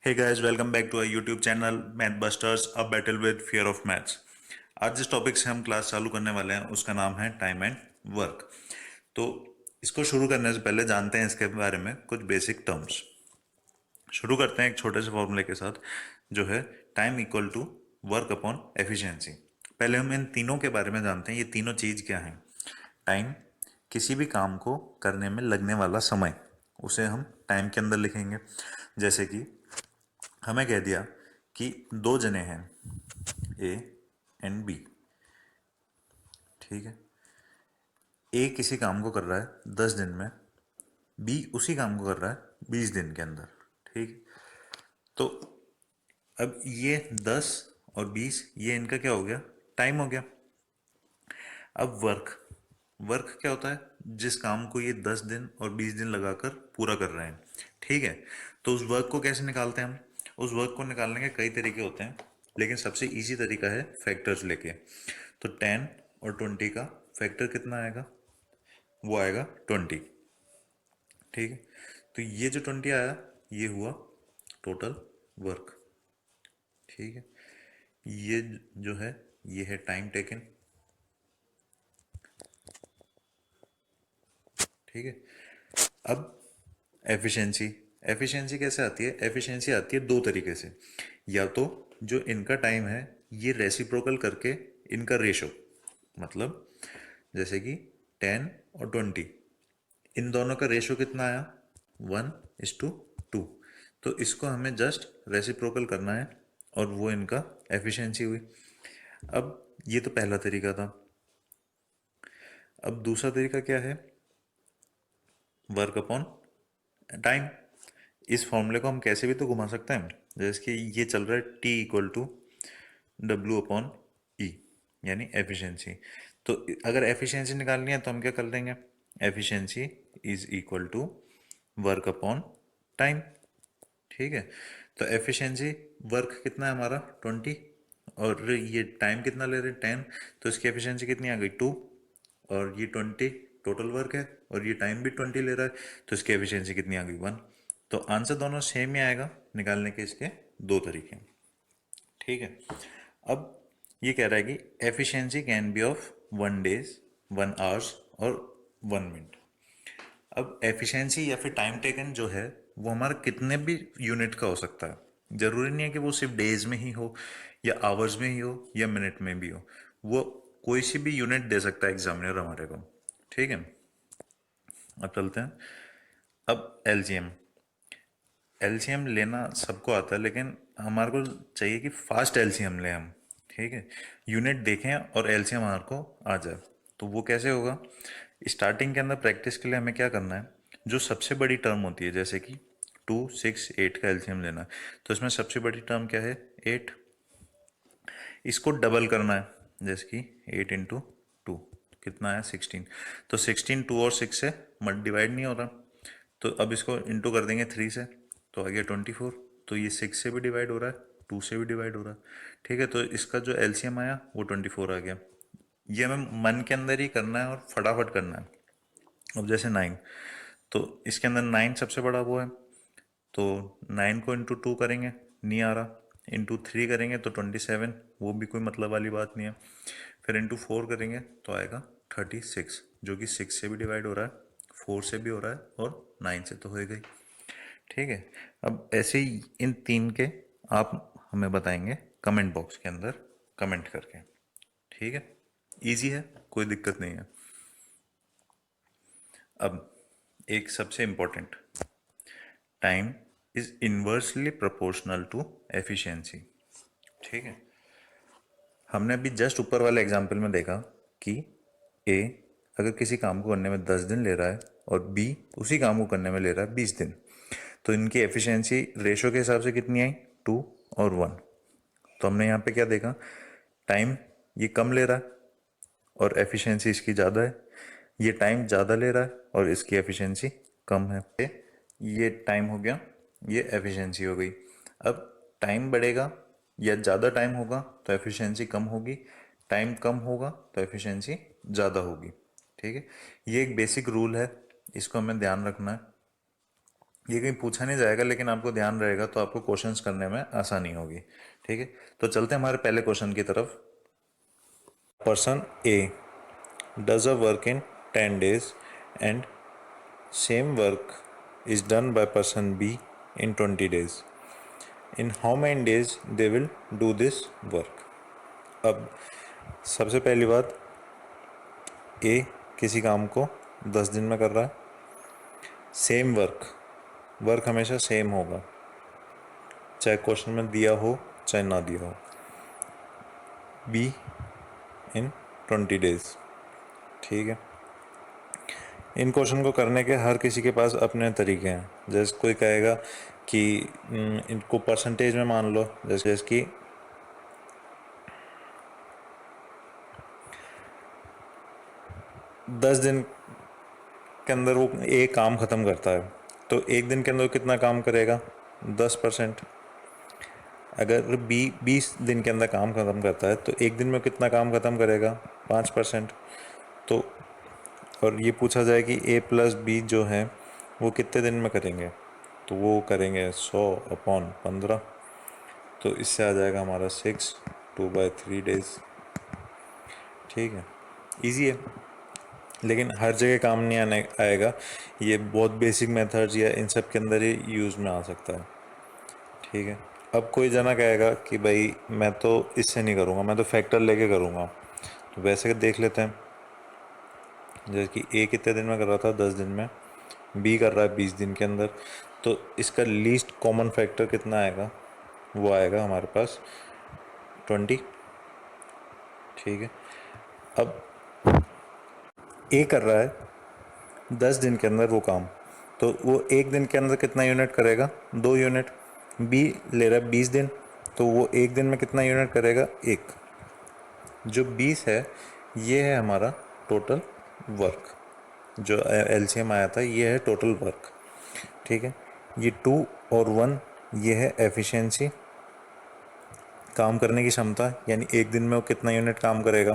Hey guys, welcome back to our YouTube channel math busters, a battle with fear of maths. आज जिस topic से हम class चालू करने वाले हैं उसका नाम है टाइम एंड वर्क। तो इसको शुरू करने से पहले जानते हैं इसके बारे में कुछ बेसिक टर्म्स। शुरू करते हैं एक छोटे से फॉर्मूले के साथ, जो है time equal to work upon efficiency. पहले हम इन तीनों के बारे में जानते हैं, ये तीनों चीज़ क्या हैं। टाइम, किसी भी काम को करने में लगने वाला समय, उसे हम टाइम के अंदर लिखेंगे। जैसे कि हमें कह दिया कि दो जने हैं, ए एंड बी। ठीक है, ए किसी काम को कर रहा है 10 दिन में, बी उसी काम को कर रहा है 20 दिन के अंदर। ठीक, तो अब ये 10 और 20, ये इनका क्या हो गया, टाइम हो गया। अब वर्क, वर्क क्या होता है, जिस काम को ये 10 दिन और 20 दिन लगाकर पूरा कर रहे हैं। ठीक है, तो उस वर्क को कैसे निकालते हैं हम। उस वर्क को निकालने के कई तरीके होते हैं, लेकिन सबसे इजी तरीका है फैक्टर्स लेके। तो 10 और 20 का फैक्टर कितना आएगा, वो आएगा 20। ठीक है, तो ये जो 20 आया, ये हुआ टोटल वर्क। ठीक है, ये जो है, ये है टाइम टेकन। ठीक है, अब एफिशिएंसी, एफिशिएंसी कैसे आती है, एफिशिएंसी आती है दो तरीके से। या तो जो इनका टाइम है, ये रेसिप्रोकल करके इनका रेशो, मतलब जैसे कि 10 और 20, इन दोनों का रेशो कितना आया, 1:2। तो इसको हमें जस्ट रेसिप्रोकल करना है और वो इनका एफिशिएंसी हुई। अब ये तो पहला तरीका था। अब दूसरा तरीका क्या है, वर्क अपॉन टाइम। इस फॉर्मूले को हम कैसे भी तो घुमा सकते हैं। जैसे कि ये चल रहा है T = W/E, यानी एफिशिएंसी। तो अगर एफिशिएंसी निकालनी है तो हम क्या कर देंगे, efficiency is equal to work upon time. ठीक है, तो एफिशिएंसी वर्क कितना है हमारा 20, और ये टाइम कितना ले रहे हैं 10, तो इसकी एफिशिएंसी कितनी आ गई 2। और ये 20 टोटल वर्क है, और ये टाइम भी 20 ले रहा है, तो इसकी एफिशिएंसी कितनी आ गई 1। तो आंसर दोनों सेम ही आएगा, निकालने के इसके दो तरीके हैं। ठीक है, अब ये कह रहा है कि efficiency can be of 1 days, 1 hours और 1 मिनट। अब एफिशिएंसी या फिर टाइम टेकन जो है, वो हमारा कितने भी यूनिट का हो सकता है। जरूरी नहीं है कि वो सिर्फ डेज में ही हो, या आवर्स में ही हो, या मिनट में भी हो। वो कोई सी भी यूनिट दे सकता है एग्जामिनर हमारे को। ठीक है, अब चलते हैं। अब एलसीएम, एलसीएम लेना सबको आता है, लेकिन हमारे को चाहिए कि फास्ट एलसीएम लें हम। ठीक है, यूनिट देखें और एलसीएम हमारे को आ जाए। तो वो कैसे होगा, स्टार्टिंग के अंदर प्रैक्टिस के लिए हमें क्या करना है, जो सबसे बड़ी टर्म होती है, जैसे कि 2, 6, 8 का एलसीएम लेना है, तो इसमें सबसे बड़ी टर्म क्या है, 8। इसको डबल करना है, जैसे कि 8 × 2 कितना है 16। तो 16 2 और 6 से मल्ट डिवाइड नहीं हो रहा, तो अब इसको इंटू कर देंगे 3 से, तो आ गया 24। तो ये 6 से भी डिवाइड हो रहा है, 2 से भी डिवाइड हो रहा है। ठीक है, तो इसका जो एलसीएम आया वो 24 आ गया। ये हमें मन के अंदर ही करना है और फटाफट करना है। अब जैसे 9, तो इसके अंदर 9 सबसे बड़ा वो है, तो 9 को इंटू 2 करेंगे, नहीं आ रहा। इंटू 3 करेंगे तो 27, वो भी कोई मतलब वाली बात नहीं है। फिर इंटू 4 करेंगे तो आएगा 36, जो कि 6 से भी डिवाइड हो रहा है, 4 से भी हो रहा है, और 9 से तो हो गई। ठीक है, अब ऐसे ही इन तीन के आप हमें बताएंगे कमेंट बॉक्स के अंदर कमेंट करके। ठीक है, इजी है, कोई दिक्कत नहीं है। अब एक सबसे important, time is inversely proportional to efficiency. ठीक है, हमने अभी जस्ट ऊपर वाले एग्जाम्पल में देखा कि ए अगर किसी काम को करने में 10 दिन ले रहा है, और बी उसी काम को करने में ले रहा है 20 दिन, तो इनकी एफिशिएंसी रेशो के हिसाब से कितनी आई, 2 और 1। तो हमने यहाँ पे क्या देखा, टाइम ये कम ले रहा है और एफिशिएंसी इसकी ज़्यादा है, ये टाइम ज़्यादा ले रहा है और इसकी एफिशिएंसी कम है। ये टाइम हो गया, ये एफिशिएंसी हो गई। अब टाइम बढ़ेगा या ज़्यादा टाइम होगा तो एफिशिएंसी कम होगी, टाइम कम होगा तो एफिशिएंसी ज़्यादा होगी। ठीक है, ये एक बेसिक रूल है, इसको हमें ध्यान रखना है। ये कहीं पूछा नहीं जाएगा, लेकिन आपको ध्यान रहेगा तो आपको क्वेश्चंस करने में आसानी होगी। ठीक है, तो चलते हैं हमारे पहले क्वेश्चन की तरफ। Person A does a work in 10 days and same work is done by person be in 20 days। In how many days they will do this work. अब सबसे पहली बात, ए किसी काम को 10 दिन में कर रहा है। सेम वर्क, वर्क हमेशा सेम होगा, चाहे क्वेश्चन में दिया हो चाहे ना दिया हो। Be in 20 days। ठीक है, इन क्वेश्चन को करने के हर किसी के पास अपने तरीके हैं। जैसे कोई कहेगा कि इनको परसेंटेज में मान लो, जैसे कि 10 दिन के अंदर वो एक काम ख़त्म करता है, तो एक दिन के अंदर वो कितना काम करेगा? 10%। अगर बी 20 दिन के अंदर काम ख़त्म करता है तो एक दिन में कितना काम ख़त्म करेगा? 5%। तो और ये पूछा जाए कि ए प्लस बी जो है वो कितने दिन में करेंगे, तो वो करेंगे 100/15। तो इससे आ जाएगा हमारा 6, 2/3 days। ठीक है, इजी है, लेकिन हर जगह काम नहीं आने आएगा। ये बहुत बेसिक मेथड्स या इन सब के अंदर ही यूज़ में आ सकता है। ठीक है, अब कोई जना कहेगा कि भाई मैं तो इससे नहीं करूँगा, मैं तो फैक्टर लेके करूँगा। तो वैसे देख लेते हैं, जैसे कि ए कितने दिन में कर रहा था? 10 दिन में। बी कर रहा है 20 दिन के अंदर। तो इसका लीस्ट कॉमन फैक्टर कितना आएगा? वो आएगा हमारे पास 20। ठीक है, अब ए कर रहा है 10 दिन के अंदर वो काम, तो वो एक दिन के अंदर कितना यूनिट करेगा? 2 यूनिट। बी ले रहा है 20 दिन, तो वो एक दिन में कितना यूनिट करेगा? एक। जो 20 है ये है हमारा टोटल वर्क, जो एलसीएम आया था ये है टोटल वर्क। ठीक है, ये 2 और 1 ये है एफिशिएंसी, काम करने की क्षमता, यानी एक दिन में वो कितना यूनिट काम करेगा।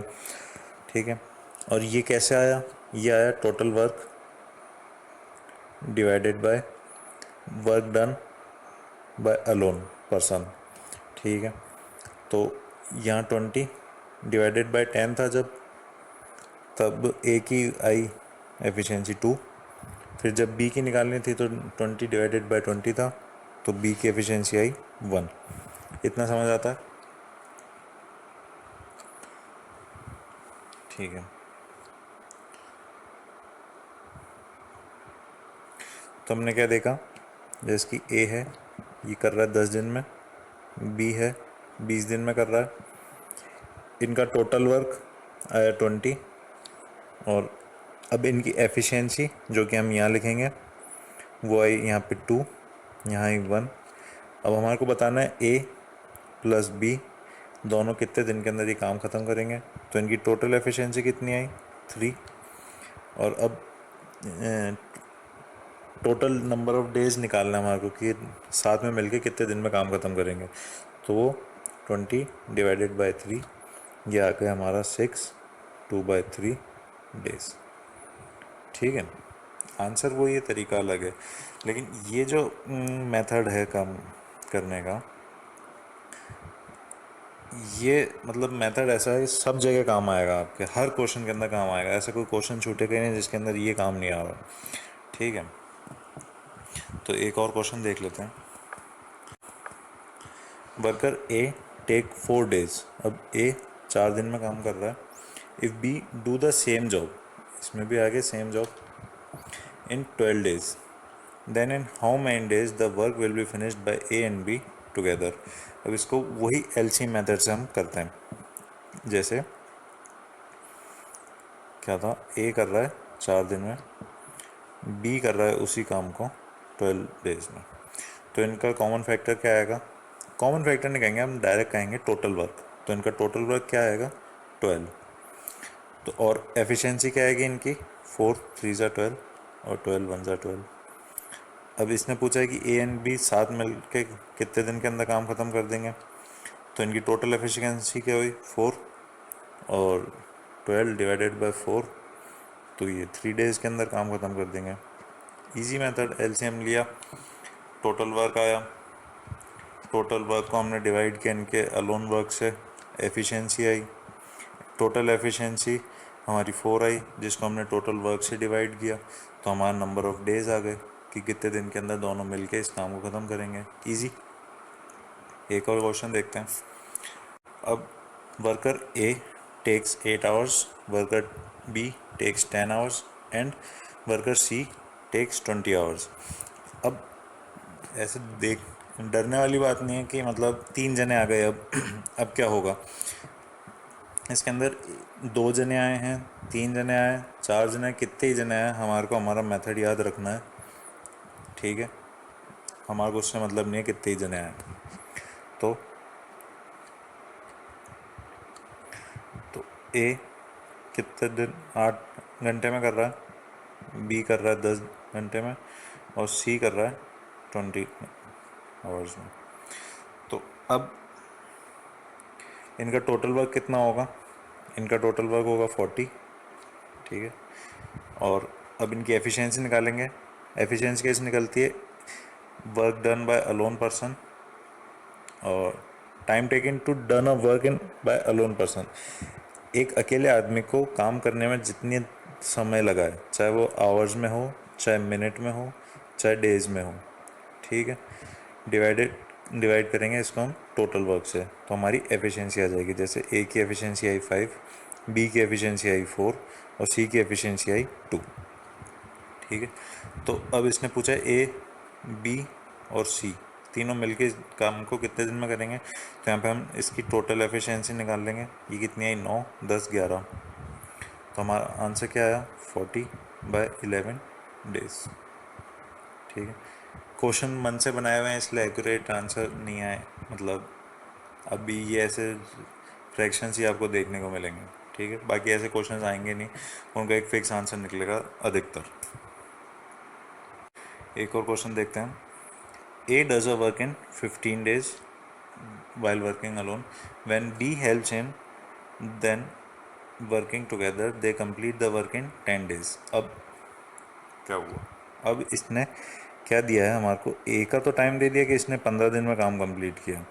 ठीक है, और ये कैसे आया? ये आया total work divided by work done by alone person. ठीक है, तो यहाँ 20 डिवाइडेड बाय 10 था जब, तब ए की आई एफिशिएंसी 2। फिर जब बी की निकालनी थी तो 20 डिवाइडेड बाय 20 था, तो बी की एफिशिएंसी आई 1। इतना समझ आता है? ठीक है, तो हमने क्या देखा? जैसे कि ए है ये कर रहा है 10 दिन में, बी है 20 दिन में कर रहा है, इनका टोटल वर्क आया 20, और अब इनकी एफिशिएंसी जो कि हम यहाँ लिखेंगे वो आई यहाँ पे 2, यहाँ आई 1। अब हमारे को बताना है ए प्लस बी दोनों कितने दिन के अंदर ये काम ख़त्म करेंगे। तो इनकी टोटल एफिशिएंसी कितनी आई? 3। और अब टोटल नंबर ऑफ डेज निकालना है हमारे को कि साथ में मिलके कितने दिन में काम ख़त्म करेंगे। तो वो 20 डिवाइडेड बाय 3, ये आ गया हमारा 6, 2/3 days। ठीक है, आंसर वो, ये तरीका अलग है, लेकिन ये जो मेथड है काम करने का, ये मतलब मेथड ऐसा है सब जगह काम आएगा, आपके हर क्वेश्चन के अंदर काम आएगा। ऐसा कोई क्वेश्चन छूटेगा ही नहीं जिसके अंदर ये काम नहीं आ रहा। ठीक है, तो एक और क्वेश्चन देख लेते हैं। वर्कर ए टेक 4 days। अब ए 4 दिन में काम कर रहा है। If B do the same job, इसमें भी आगे same job, in 12 days, then in how many days the work will be finished by A and B together. अब इसको वही एलसी मेथड से हम करते हैं। जैसे क्या था, ए कर रहा है 4 दिन में, बी कर रहा है उसी काम को 12 days में, तो इनका कॉमन फैक्टर क्या आएगा? कॉमन फैक्टर नहीं कहेंगे हम, डायरेक्ट कहेंगे टोटल वर्क। तो इनका टोटल वर्क क्या आएगा? 12। तो और एफिशिएंसी क्या आएगी इनकी? 4 3 ज़ा 12 और 12 1 ज़ा 12। अब इसने पूछा है कि ए एंड बी साथ मिल के कितने दिन के अंदर काम ख़त्म कर देंगे। तो इनकी टोटल एफिशिएंसी क्या हुई? 4, और 12 डिवाइडेड बाय 4, तो ये 3 days के अंदर काम ख़त्म कर देंगे। इजी मेथड, एलसीएम लिया, टोटल वर्क आया, टोटल वर्क को हमने डिवाइड किया इनके अलोन वर्क से, एफिशिएंसी आई, टोटल एफिशिएंसी हमारी 4 आई, जिसको हमने टोटल वर्क से डिवाइड किया, तो हमारा नंबर ऑफ डेज आ गए कि कितने दिन के अंदर दोनों मिलके इस काम को ख़त्म करेंगे। इजी। एक और क्वेश्चन देखते हैं। अब worker A takes 8 hours, worker B takes 10 hours and worker C takes 20 hours. अब ऐसे देख डरने वाली बात नहीं है कि मतलब 3 जने आ गए, अब क्या होगा इसके अंदर। 2 जने आए हैं, 3 जने आए, 4 जने, कितने ही जने आए, हमारे को हमारा मेथड याद रखना है। ठीक है, हमारे को उससे मतलब नहीं है कितने ही जने आए। तो ए कितने दिन 8 घंटे में कर रहा है, बी कर रहा है 10 घंटे में, और सी कर रहा है 20 आवर्स में। तो अब इनका टोटल वर्क कितना होगा, इनका टोटल वर्क होगा 40। ठीक है, और अब इनकी एफिशिएंसी निकालेंगे। एफिशिएंसी कैसे निकलती है, work done by alone person और time taken to done a work in by alone person. एक अकेले आदमी को काम करने में जितनी समय लगा है, चाहे वो आवर्स में हो, चाहे मिनट में हो, चाहे डेज में हो, ठीक है, डिवाइड करेंगे इसको हम टोटल वर्क से, तो हमारी एफिशिएंसी आ जाएगी। जैसे ए की एफिशिएंसी आई 5, बी की एफिशिएंसी आई 4 और सी की एफिशिएंसी आई 2। ठीक है, तो अब इसने पूछा ए, बी और सी तीनों मिलके इस काम को कितने दिन में करेंगे, तो यहाँ पे हम इसकी टोटल एफिशिएंसी निकाल लेंगे। ये कितनी आई, 9, 10, 11, तो हमारा आंसर क्या आया, 40/11 डेज। ठीक है, क्वेश्चन मन से बनाए हुए हैं इसलिए एक्यूरेट आंसर नहीं आए, मतलब अभी ये ऐसे फ्रैक्शंस ही आपको देखने को मिलेंगे। ठीक है, बाकी ऐसे क्वेश्चंस आएंगे नहीं, उनका एक फिक्स आंसर निकलेगा अधिकतर। एक और क्वेश्चन देखते हैं। A does a work in 15 days while working alone. When B helps him, then working together, they complete the work in 10 days. अब क्या हुआ, अब इसने क्या दिया है हमारे को, ए का तो टाइम दे दिया कि इसने 15 दिन में काम कंप्लीट किया,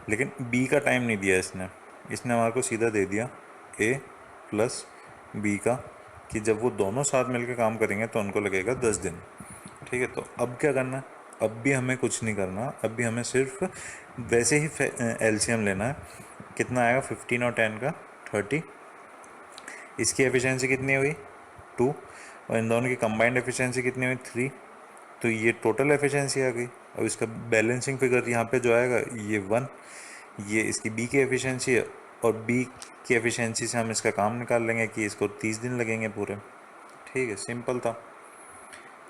लेकिन बी का टाइम नहीं दिया इसने। इसने हमारे को सीधा दे दिया ए प्लस बी का, कि जब वो दोनों साथ मिलकर काम करेंगे तो उनको लगेगा 10 दिन। ठीक है, तो अब क्या करना है, अब भी हमें कुछ नहीं करना, अब भी हमें सिर्फ वैसे ही एलसीएम लेना है। कितना आएगा, 15 और 10 का 30। इसकी एफिशिएंसी कितनी हुई, 2, और इन दोनों की कंबाइंड एफिशिएंसी कितनी हुई, 3। तो ये टोटल एफिशिएंसी आ गई। अब इसका बैलेंसिंग फिगर यहाँ पे जो आएगा ये 1, ये इसकी बी की एफिशिएंसी है, और बी की एफिशिएंसी से हम इसका काम निकाल लेंगे कि इसको 30 दिन लगेंगे पूरे। ठीक है, सिंपल था।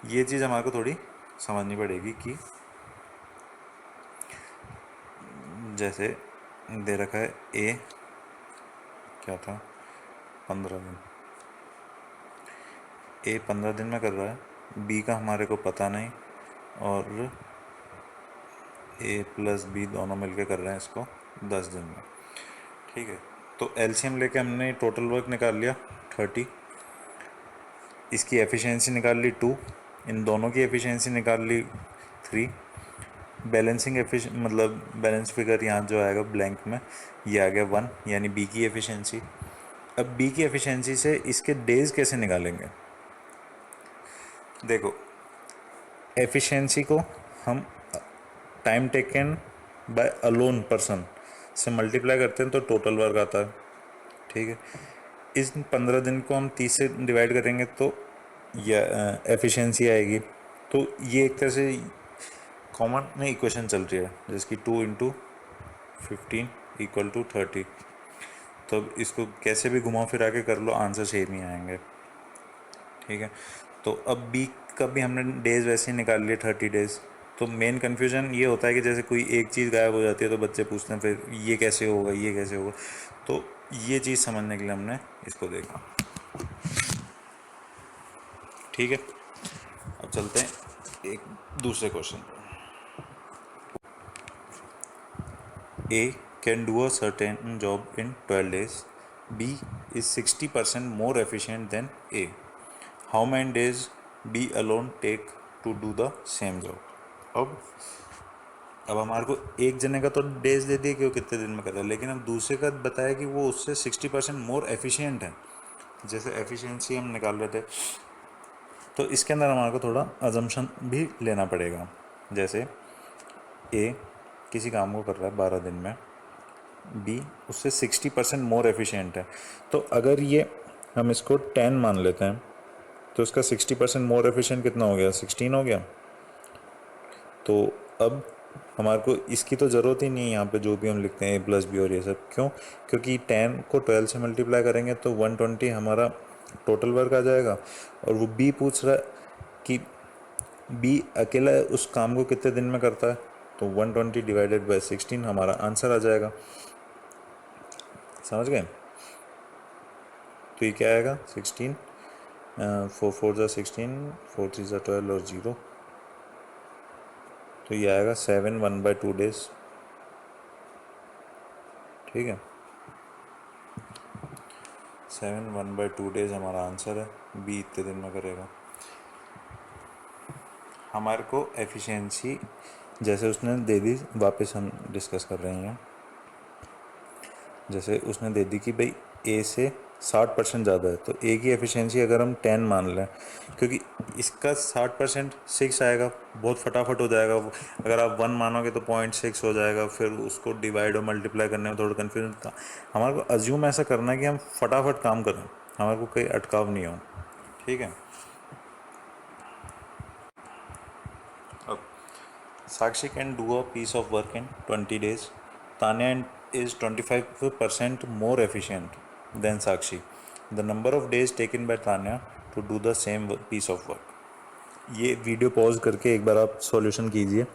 ये चीज़ हमारे को थोड़ी समझनी पड़ेगी कि जैसे दे रखा है ए क्या था, 15 दिन, ए 15 दिन में कर रहा है, बी का हमारे को पता नहीं, और ए प्लस बी दोनों मिलके कर रहे हैं इसको 10 दिन में। ठीक है, तो एलसीएम लेके हमने टोटल वर्क निकाल लिया 30, इसकी एफिशिएंसी निकाल ली 2, इन दोनों की एफिशिएंसी निकाल ली 3, बैलेंसिंग मतलब बैलेंस फिगर यहाँ जो आएगा ब्लैंक में ये आ गया 1, यानी बी की एफिशिएंसी। अब बी की एफिशिएंसी से इसके डेज कैसे निकालेंगे, देखो एफिशिएंसी को हम time taken by alone person से मल्टीप्लाई करते हैं तो टोटल वर्क आता है। ठीक है, इस 15 दिन को हम 30 से डिवाइड करेंगे तो यह एफिशिएंसी आएगी। तो ये एक तरह से कॉमन में इक्वेशन चल रही है जिसकी 2 × 15 = 30। तो अब इसको कैसे भी घुमा फिरा के कर लो, आंसर सेम ही आएंगे। ठीक है, तो अब बी का भी हमने डेज वैसे ही निकाल लिए 30 डेज। तो मेन कन्फ्यूजन ये होता है कि जैसे कोई एक चीज़ गायब हो जाती है तो बच्चे पूछते हैं फिर ये कैसे होगा, ये कैसे होगा। तो ये चीज़ समझने के लिए हमने इसको देखा। ठीक है, अब चलते हैं एक दूसरे क्वेश्चन पर। A can do a certain job in 12 days. B is 60% more efficient than A. How many days B alone take to do the same job. अब हमारे को एक जने का तो डेज दे दिए कि वो कितने दिन में कर रहा है, लेकिन अब दूसरे का बताया कि वो उससे 60% मोर एफिशिएंट है। जैसे एफिशिएंसी हम निकाल रहे थे, तो इसके अंदर हमारे को थोड़ा अजम्पशन भी लेना पड़ेगा। जैसे ए किसी काम को कर रहा है 12 दिन में, बी उससे 60% मोर एफिशिएंट है। तो अगर ये हम इसको 10 मान लेते हैं, तो इसका 60% मोर एफिशिएंट कितना हो गया, 16 हो गया। तो अब हमारे को इसकी तो ज़रूरत ही नहीं है यहाँ पे, जो भी हम लिखते हैं ए प्लस बी और ये सब, क्यों? क्योंकि 10 को 12 से मल्टीप्लाई करेंगे तो 120 हमारा टोटल वर्क आ जाएगा। और वो बी पूछ रहा है कि बी अकेला उस काम को कितने दिन में करता है, तो 120 डिवाइडेड बाई 16 हमारा आंसर आ जाएगा। समझ गए? तो ये क्या आएगा, 16, 4 4 ज़ा 16, 4 3 ज़ा 12 और 0, तो ये आएगा 7 1/2 डेज। ठीक है, 7 1/2 डेज हमारा आंसर है। बी इतने दिन में करेगा। हमारे को एफिशिएंसी जैसे उसने दे दी, वापस हम डिस्कस कर रहे हैं। जैसे उसने दे दी कि भाई ए से 60% ज़्यादा है, तो ए की एफिशिएंसी अगर हम 10 मान लें, क्योंकि इसका 60% 6 आएगा, बहुत फटाफट हो जाएगा। अगर आप 1 मानोगे तो 0.6 हो जाएगा, फिर उसको डिवाइड और मल्टीप्लाई करने में थोड़ा कन्फ्यूजन था। हमारे को अज्यूम ऐसा करना है कि हम फटाफट काम करें, हमारे को कोई अटकाव नहीं हो। ठीक है। अब Sakshi can do a piece of work in 20 days. Tanya is 25% more efficient than Sakshi. The number of days taken by Tanya to do the same piece of work. ये वीडियो पॉज करके एक बार आप solution कीजिए।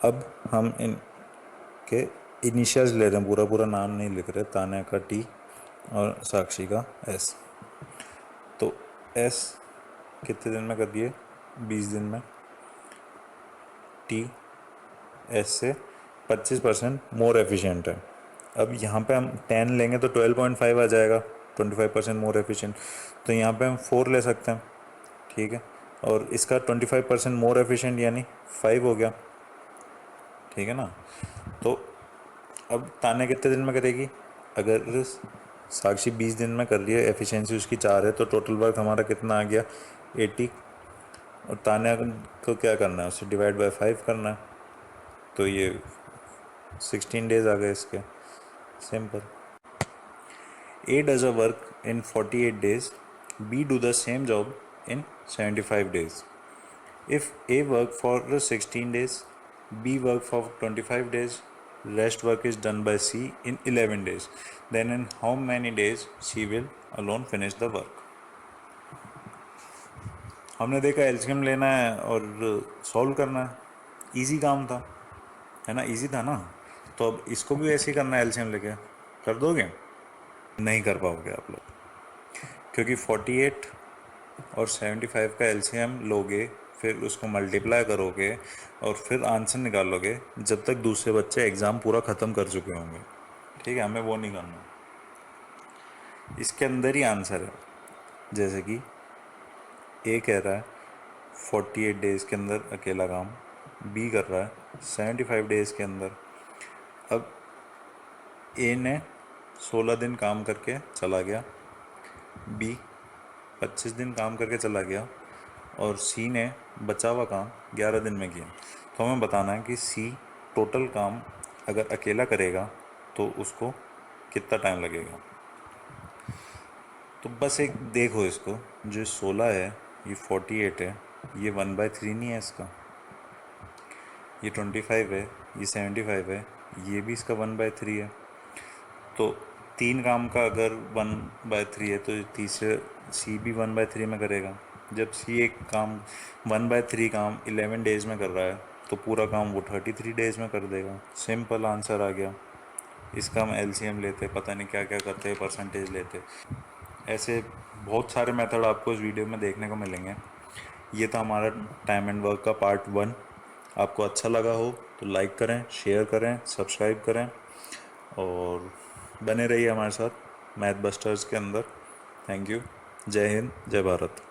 अब हम इनके initials ले रहे हैं, पूरा पूरा नाम नहीं लिख रहे। तान्या का टी और साक्षी का एस। तो एस कितने दिन में कर दिए, 20 दिन में। टी एस से 25% मोर एफिशिएंट है। अब यहाँ पे हम 10 लेंगे तो 12.5 आ जाएगा, 25% मोर एफिशिएंट। तो यहाँ पे हम 4 ले सकते हैं। ठीक है, और इसका 25% मोर एफिशिएंट यानी 5 हो गया। ठीक है ना। तो अब तान्या कितने दिन में करेगी, अगर साक्षी 20 दिन में कर रही है, एफिशिएंसी उसकी 4 है, तो टोटल वर्क हमारा कितना आ गया, 80। और तान्या को क्या करना है, उसे डिवाइड बाय 5 करना है, तो ये 16 डेज आ गए इसके। Simple. A does a work in 48 days, B do the same job in 75 days. If A work for 16 days, B work for 25 days, rest work is done by C in 11 days, then in how many days she will alone finish the work? हमने देखा LCM लेना है और solve करना है, easy काम था, है ना, इजी था ना। तो अब इसको भी ऐसे ही करना है, एलसीएम लेके कर दोगे? नहीं कर पाओगे आप लोग, क्योंकि 48 और 75 का एलसीएम लोगे, फिर उसको मल्टीप्लाई करोगे और फिर आंसर निकालोगे जब तक दूसरे बच्चे एग्ज़ाम पूरा ख़त्म कर चुके होंगे। ठीक है, हमें वो नहीं करना, इसके अंदर ही आंसर है। जैसे कि ए कह रहा है 48 डेज़ के अंदर अकेला काम, बी कर रहा है 75 डेज़ के अंदर। अब ए ने 16 दिन काम करके चला गया, बी 25 दिन काम करके चला गया, और सी ने बचा हुआ काम 11 दिन में किया। तो हमें बताना है कि सी टोटल काम अगर अकेला करेगा तो उसको कितना टाइम लगेगा। तो बस एक देखो इसको, जो 16 है, ये 48 है, ये 1/3 नहीं है इसका, ये 25 है, ये 75 है, ये भी इसका 1/3 है। तो 3 काम का अगर 1/3 है तो तीसरे सी भी 1/3 में करेगा। जब सी एक काम 1/3 काम 11 डेज़ में कर रहा है, तो पूरा काम वो 33 डेज़ में कर देगा। सिंपल आंसर आ गया। इसका हम एलसीएम लेते, पता नहीं क्या क्या करते, परसेंटेज लेते। ऐसे बहुत सारे मेथड आपको इस वीडियो में देखने को मिलेंगे। ये था हमारा टाइम एंड वर्क का पार्ट 1। आपको अच्छा लगा हो तो लाइक करें, शेयर करें, सब्सक्राइब करें और बने रहिए हमारे साथ मैथ बस्टर्स के अंदर। Thank you. जय हिंद, जय भारत।